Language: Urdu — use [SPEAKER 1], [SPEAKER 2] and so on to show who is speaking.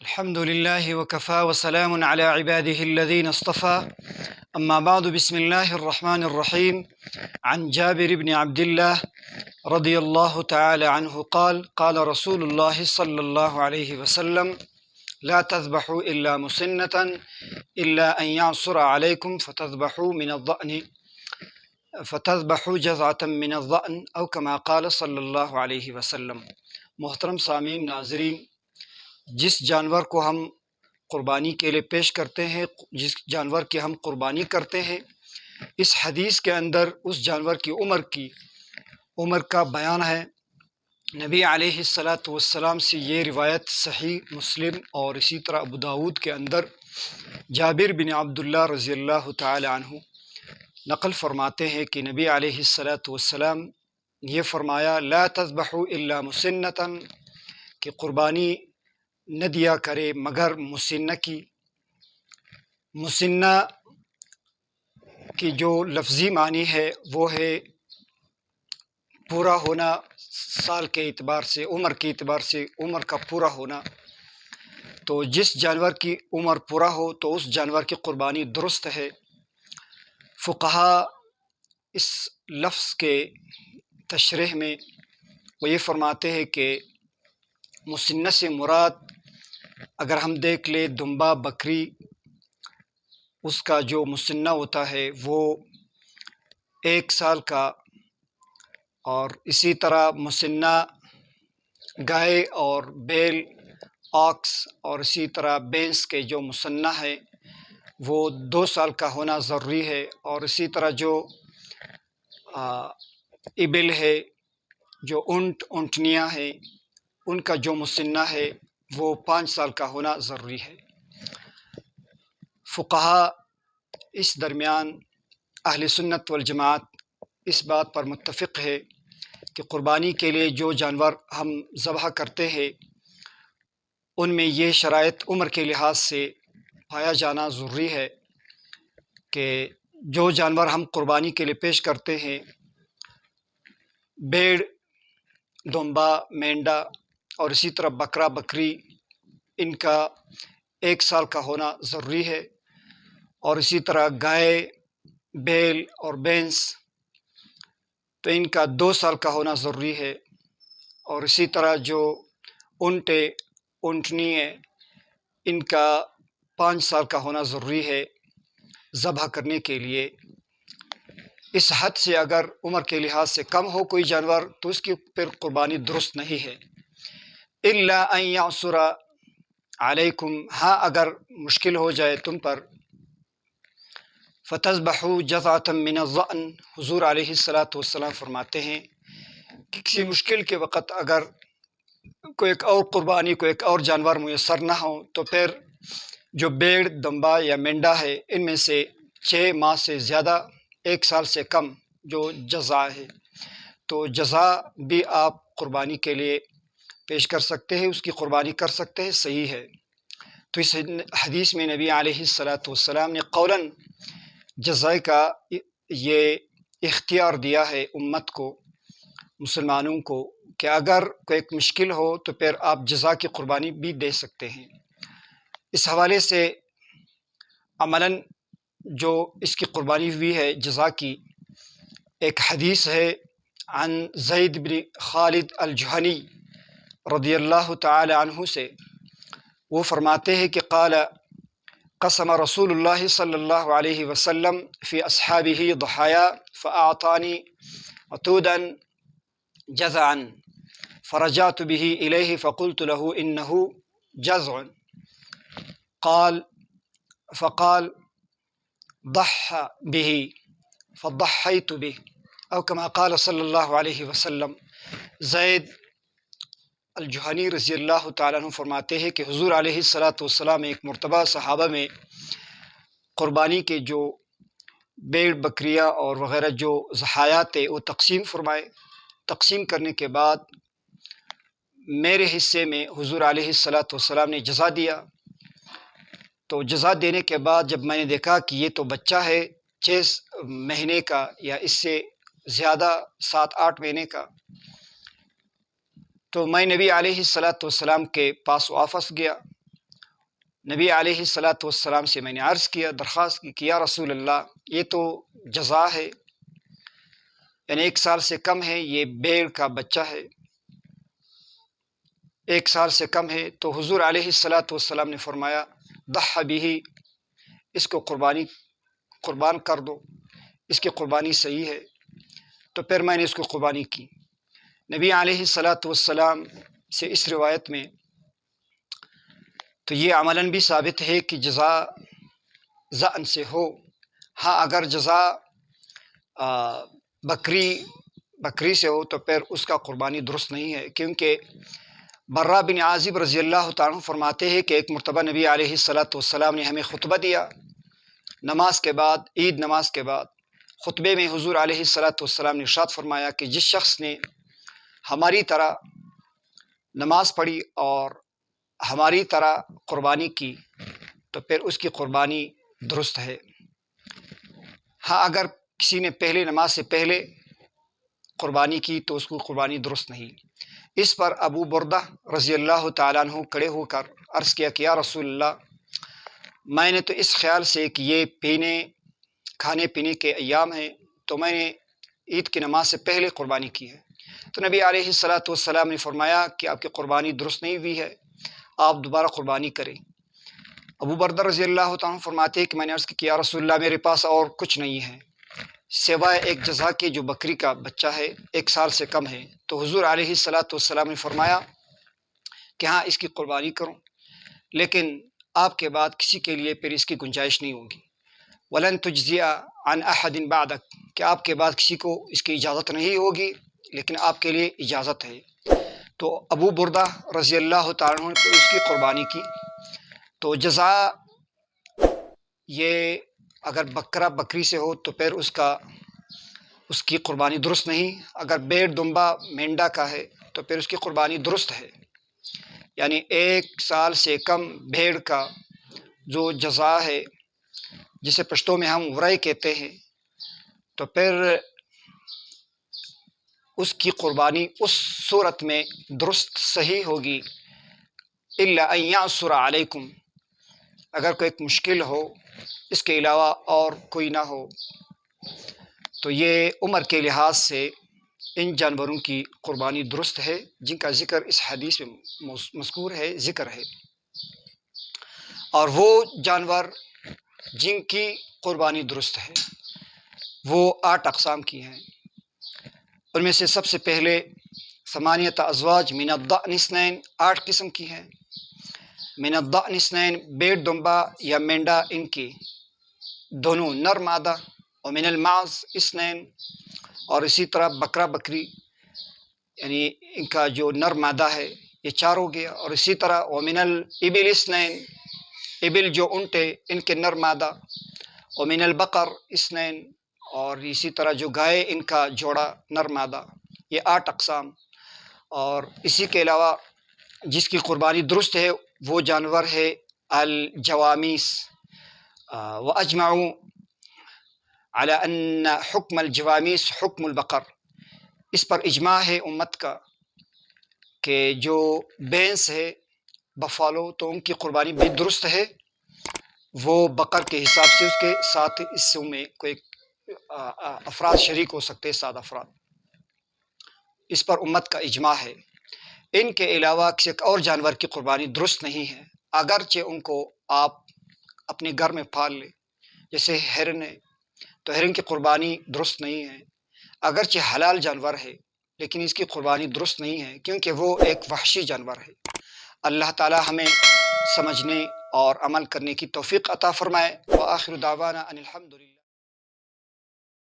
[SPEAKER 1] الحمد لله وكفى وسلام على عباده الذين اصطفى أما بعد بسم الله الرحمن الرحيم عن جابر بن عبد الله رضي الله تعالى عنه قال قال رسول الله صلى الله عليه وسلم لا تذبحوا إلا مسنة إلا أن يعصر عليكم فتذبحوا جذعة من الضأن أو كما قال صلی اللہ علیہ وسلم۔ محترم سامعین، ناظرین، جس جانور کو ہم قربانی کے لیے پیش کرتے ہیں، جس جانور کی ہم قربانی کرتے ہیں، اس حدیث کے اندر اس جانور کی عمر کا بیان ہے۔ نبی علیہ السلام سے یہ روایت صحیح مسلم اور اسی طرح ابو داود کے اندر جابر بن عبداللہ رضی اللہ تعالی عنہ نقل فرماتے ہیں کہ نبی علیہ السلام یہ فرمایا لا تذبحوا الا مسنۃ، کہ قربانی نہ دیا کرے مگر مسنہ کی۔ مسنہ کی جو لفظی معنی ہے وہ ہے پورا ہونا، سال کے اعتبار سے، عمر کے اعتبار سے عمر کا پورا ہونا۔ تو جس جانور کی عمر پورا ہو تو اس جانور کی قربانی درست ہے۔ فقہا اس لفظ کے تشریح میں وہ یہ فرماتے ہیں کہ مسنہ سے مراد، اگر ہم دیکھ لیں دمبا بکری، اس کا جو مسنہ ہوتا ہے وہ 1 سال کا، اور اسی طرح مسنہ گائے اور بیل، آکس اور اسی طرح بھینس کے جو مسنہ ہے وہ 2 سال کا ہونا ضروری ہے، اور اسی طرح جو ابل ہے، جو اونٹنیاں ہیں، ان کا جو مسنہ ہے وہ 5 سال کا ہونا ضروری ہے۔ فقہا اس درمیان اہل سنت والجماعت اس بات پر متفق ہے کہ قربانی کے لیے جو جانور ہم ذبح کرتے ہیں ان میں یہ شرائط عمر کے لحاظ سے پایا جانا ضروری ہے کہ جو جانور ہم قربانی کے لیے پیش کرتے ہیں، بھیڑ، دمبا، مینڈا اور اسی طرح بکرا بکری، ان کا 1 سال کا ہونا ضروری ہے، اور اسی طرح گائے، بیل اور بھینس تو ان کا 2 سال کا ہونا ضروری ہے، اور اسی طرح جو اونٹنی ہے ان کا 5 سال کا ہونا ضروری ہے ذبح کرنے کے لیے۔ اس حد سے اگر عمر کے لحاظ سے کم ہو کوئی جانور تو اس کی پھر قربانی درست نہیں ہے۔ الا ان یعصر علیکم، ہاں اگر مشکل ہو جائے تم پر، فتذبحوا جذعة من الضأن، حضور علیہ السلام فرماتے ہیں کہ کسی مشکل کے وقت اگر کوئی ایک اور قربانی، کوئی ایک اور جانور میسر نہ ہو تو پھر جو بھیڑ، دمبا یا مینڈا ہے ان میں سے 6 ماہ سے زیادہ، 1 سال سے کم جو جزا ہے، تو جزا بھی آپ قربانی کے لیے پیش کر سکتے ہیں، اس کی قربانی کر سکتے ہیں، صحیح ہے۔ تو اس حدیث میں نبی علیہ السلام نے قولاً جزا کا یہ اختیار دیا ہے امت کو، مسلمانوں کو، کہ اگر کوئی ایک مشکل ہو تو پھر آپ جزا کی قربانی بھی دے سکتے ہیں۔ اس حوالے سے عملاً جو اس کی قربانی ہوئی ہے جزا کی، ایک حدیث ہے عن زید بن خالد الجہنی رضی اللہ تعالی عنہ سے، وہ فرماتے ہیں کہ قال قسم رسول اللہ صلی اللہ علیہ وسلم فی اصحابہ ضحایا فاعطانی عطودا جذعا فرجعت به الیہ فقلت له انه جذع فقال ضح به فضحیت به او کما قال صلی اللہ علیہ وسلم۔ زید الجہنی رضی اللہ تعالیٰ عنہ فرماتے ہیں کہ حضور علیہ السلام ایک مرتبہ صحابہ میں قربانی کے جو بھیڑ، بکریاں اور وغیرہ جو ضحایات تھے وہ تقسیم فرمائے۔ تقسیم کرنے کے بعد میرے حصے میں حضور علیہ السلام نے جزا دیا۔ تو جزا دینے کے بعد جب میں نے دیکھا کہ یہ تو بچہ ہے 6 مہینے کا یا اس سے زیادہ 7-8 مہینے کا، تو میں نبی علیہ السلام کے پاس واپس گیا نبی علیہ الصلاۃ والسلام سے میں نے عرض کیا، درخواست کی کہ یا رسول اللہ، یہ تو جزا ہے، یعنی 1 سال سے کم ہے، یہ بھیڑ کا بچہ ہے، 1 سال سے کم ہے۔ تو حضور علیہ الصلاۃ والسلام نے فرمایا ضح بہ، اس کو قربان کر دو، اس کی قربانی صحیح ہے۔ تو پھر میں نے اس کو قربانی کی۔ نبی علیہ الصلاۃ والسلام سے اس روایت میں تو یہ عملاً بھی ثابت ہے کہ جزا ضأن سے ہو۔ ہاں، اگر جزا بکری سے ہو تو پھر اس کا قربانی درست نہیں ہے، کیونکہ برا بن عازب رضی اللہ تعالیٰ عنہ فرماتے ہیں کہ ایک مرتبہ نبی علیہ الصلاۃ والسلام نے ہمیں خطبہ دیا نماز کے بعد، عید نماز کے بعد۔ خطبے میں حضور علیہ الصلاۃ والسلام نے ارشاد فرمایا کہ جس شخص نے ہماری طرح نماز پڑھی اور ہماری طرح قربانی کی تو پھر اس کی قربانی درست ہے۔ ہاں، اگر کسی نے پہلے نماز سے پہلے قربانی کی تو اس کو قربانی درست نہیں۔ اس پر ابو بردہ رضی اللہ تعالیٰ عنہ کھڑے ہو کر عرض کیا کہ یا رسول اللہ، میں نے تو اس خیال سے کہ یہ کھانے پینے کے ایام ہیں تو میں نے عید کی نماز سے پہلے قربانی کی ہے۔ تو نبی علیہ الصلاۃ والسلام نے فرمایا کہ آپ کی قربانی درست نہیں ہوئی ہے، آپ دوبارہ قربانی کریں۔ ابو بردہ رضی اللہ تعالیٰ عنہ فرماتے ہیں کہ میں نے عرض کی کہ یا رسول اللہ، میرے پاس اور کچھ نہیں ہے سوائے ایک جزا کے جو بکری کا بچہ ہے، 1 سال سے کم ہے۔ تو حضور علیہ الصلاۃ والسلام نے فرمایا کہ ہاں، اس کی قربانی کرو، لیکن آپ کے بعد کسی کے لیے پھر اس کی گنجائش نہیں ہوگی۔ وَلَن تُجْزِیَ عَنْ أَحَدٍ بَعْدَکَ، کہ آپ کے بعد کسی کو اس کی اجازت نہیں ہوگی، لیکن آپ کے لیے اجازت ہے۔ تو ابو بردہ رضی اللہ تعالیٰ عنہ نے اس کی قربانی کی۔ تو جزا یہ اگر بکری سے ہو تو پھر اس کی قربانی درست نہیں۔ اگر بھیڑ دمبا مینڈا کا ہے تو پھر اس کی قربانی درست ہے، یعنی 1 سال سے کم بھیڑ کا جو جزا ہے، جسے پشتو میں ہم ورے کہتے ہیں، تو پھر اس کی قربانی اس صورت میں درست صحیح ہوگی۔ الا ان یعصر علیکم، اگر کوئی ایک مشکل ہو، اس کے علاوہ اور کوئی نہ ہو، تو یہ عمر کے لحاظ سے ان جانوروں کی قربانی درست ہے، جن کا ذکر اس حدیث میں مذکور ہے، ذکر ہے۔ اور وہ جانور جن کی قربانی درست ہے وہ 8 اقسام کی ہیں۔ ان میں سے سب سے پہلے 8 ازواج من الضأن اثنین، 8 قسم کی ہیں۔ من الضأن اثنین، بھیڑ دمبا یا مینڈا ان کی دونوں نر مادہ، اور من المعز اثنین، اور اسی طرح بکرا بکری یعنی ان کا جو نر مادہ ہے یہ 4 ہو گیا، اور اسی طرح ومن الابل اثنین، ابل جو اونٹ ہے ان کے نر مادہ، ومن البقر اثنین، اور اسی طرح جو گائے ان کا جوڑا نر مادہ، یہ 8 اقسام۔ اور اسی کے علاوہ جس کی قربانی درست ہے وہ جانور ہے الجوامیس، واجمعوا علی ان حکم الجوامیس حکم البقر، اس پر اجماع ہے امت کا کہ جو بھینس ہے بفالو تو ان کی قربانی بھی درست ہے، وہ بقر کے حساب سے اس کے 7 حصوں میں کوئی افراد شریک ہو سکتے، 7 افراد، اس پر امت کا اجماع ہے۔ ان کے علاوہ کسی اور جانور کی قربانی درست نہیں ہے، اگرچہ ان کو آپ اپنے گھر میں پال لیں، جیسے ہرن ہے تو ہرن کی قربانی درست نہیں ہے، اگرچہ حلال جانور ہے لیکن اس کی قربانی درست نہیں ہے، کیونکہ وہ ایک وحشی جانور ہے۔ اللہ تعالی ہمیں سمجھنے اور عمل کرنے کی توفیق عطا فرمائے۔ وآخر دعوانا ان الحمد للہ۔